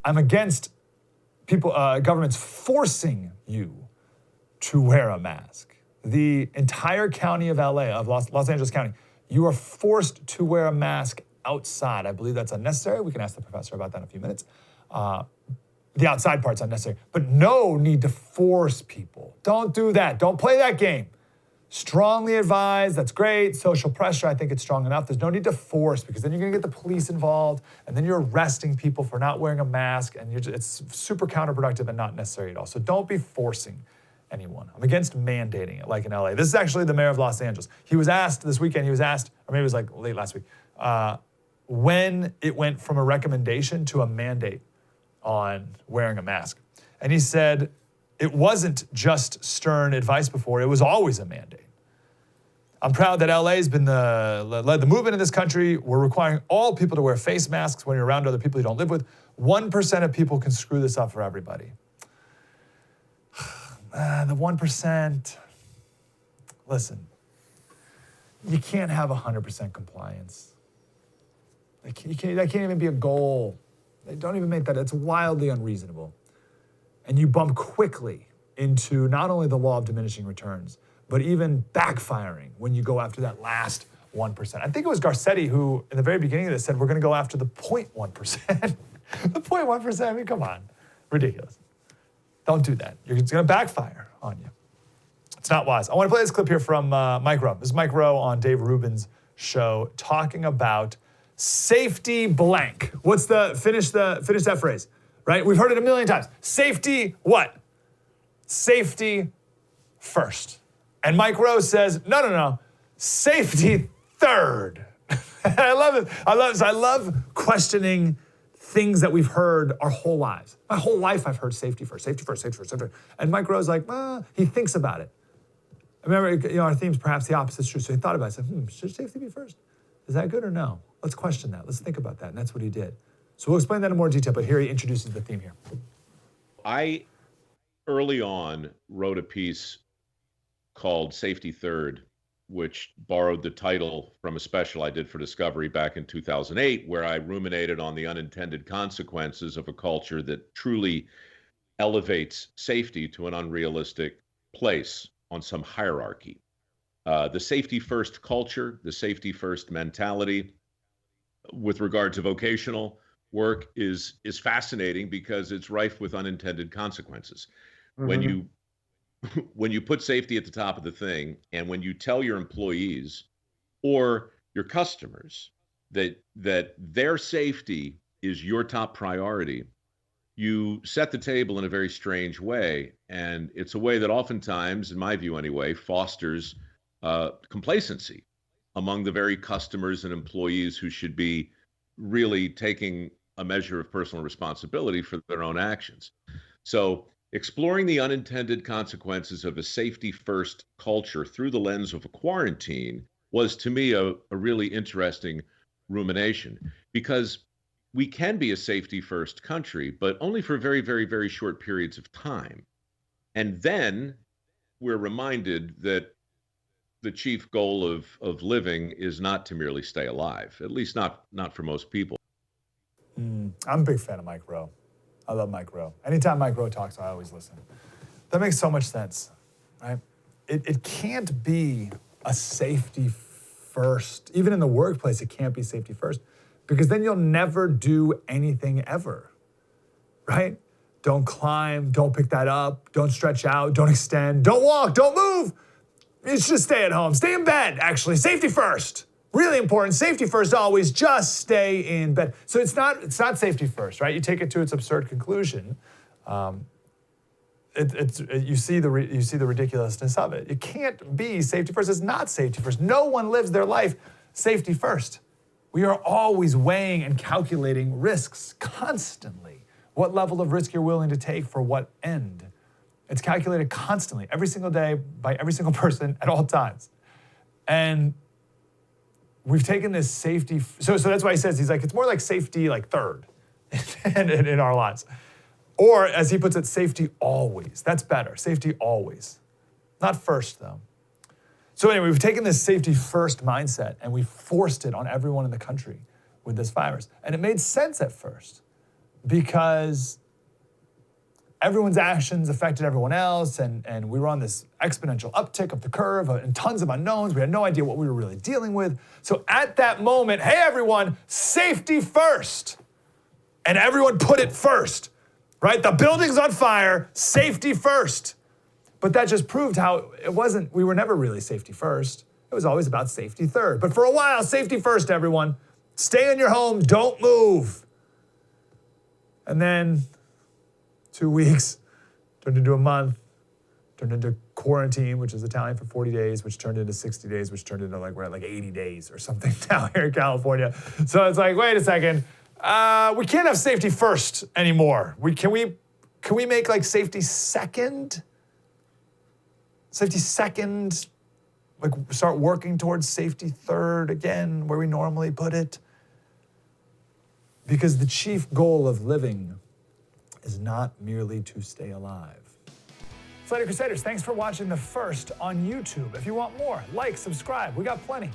I'm against governments forcing you to wear a mask. The entire county of LA, of Los Angeles County, you are forced to wear a mask outside. I believe that's unnecessary. We can ask the professor about that in a few minutes. The outside part's unnecessary, but no need to force people. Don't do that. Don't play that game. Strongly advised, that's great. Social pressure, I think it's strong enough. There's no need to force, because then you're gonna get the police involved, and then you're arresting people for not wearing a mask, and it's super counterproductive and not necessary at all. So don't be forcing anyone. I'm against mandating it, like in LA. This is actually the mayor of Los Angeles. He was asked this weekend, or maybe it was like late last week, when it went from a recommendation to a mandate on wearing a mask. And he said, it wasn't just stern advice before, it was always a mandate. I'm proud that LA has been led the movement in this country. We're requiring all people to wear face masks when you're around other people you don't live with. 1% of people can screw this up for everybody. The 1%, listen, you can't have 100% compliance. That can't even be a goal. They don't even make that. It's wildly unreasonable. And you bump quickly into not only the law of diminishing returns, but even backfiring when you go after that last 1%. I think it was Garcetti who, in the very beginning of this, said we're going to go after the 0.1%. The 0.1%, I mean, come on. Ridiculous. Don't do that. It's going to backfire on you. It's not wise. I want to play this clip here from Mike Rowe. This is Mike Rowe on Dave Rubin's show talking about safety blank. Finish that phrase, right? We've heard it a million times. Safety what? Safety first. And Mike Rowe says, no. Safety third. I love it. I love questioning things that we've heard our whole lives. My whole life I've heard safety first. And Mike Rowe's like, he thinks about it. I remember, our theme's perhaps the opposite is true. So he thought about it. Said, should safety be first? Is that good or no? Let's question that. Let's think about that. And that's what he did. So we'll explain that in more detail, but here he introduces the theme here. I, early on, wrote a piece called Safety Third, which borrowed the title from a special I did for Discovery back in 2008, where I ruminated on the unintended consequences of a culture that truly elevates safety to an unrealistic place on some hierarchy. The safety first culture, the safety first mentality with regard to vocational work is fascinating because it's rife with unintended consequences. Mm-hmm. When you put safety at the top of the thing, and when you tell your employees or your customers that their safety is your top priority, you set the table in a very strange way. And it's a way that oftentimes, in my view anyway, fosters complacency among the very customers and employees who should be really taking a measure of personal responsibility for their own actions. So exploring the unintended consequences of a safety-first culture through the lens of a quarantine was, to me, a really interesting rumination, because we can be a safety-first country, but only for very, very, very short periods of time. And then we're reminded that the chief goal of living is not to merely stay alive, at least not for most people. I'm a big fan of Mike Rowe. I love Mike Rowe. Anytime Mike Rowe talks, I always listen. That makes so much sense, right? It can't be a safety first. Even in the workplace, it can't be safety first, because then you'll never do anything ever, right? Don't climb, don't pick that up, don't stretch out, don't extend, don't walk, don't move. You should stay at home. Stay in bed, actually. Safety first. Really important. Safety first always. Just stay in bed. So it's not safety first, right? You take it to its absurd conclusion. You see the ridiculousness of it. It can't be safety first. It's not safety first. No one lives their life safety first. We are always weighing and calculating risks constantly. What level of risk you're willing to take for what end. It's calculated constantly, every single day, by every single person at all times. And we've taken this safety, so that's why he says, he's like, it's more like safety like third in our lives. Or, as he puts it, safety always. That's better, safety always. Not first, though. So anyway, we've taken this safety first mindset and we've forced it on everyone in the country with this virus. And it made sense at first. because everyone's actions affected everyone else, and we were on this exponential uptick of the curve and tons of unknowns. We had no idea what we were really dealing with. So at that moment, hey everyone, safety first. And everyone put it first, right? The building's on fire, safety first. But that just proved how we were never really safety first. It was always about safety third. But for a while, safety first, everyone. Stay in your home, don't move. And then 2 weeks turned into a month, turned into quarantine, which is Italian for 40 days, which turned into 60 days, which turned into we're at 80 days or something down here in California. So it's wait a second, we can't have safety first anymore. Can we make safety second? Safety second, start working towards safety third again, where we normally put it. Because the chief goal of living is not merely to stay alive. Slater Crusaders, thanks for watching the first on YouTube. If you want more, subscribe. We got plenty.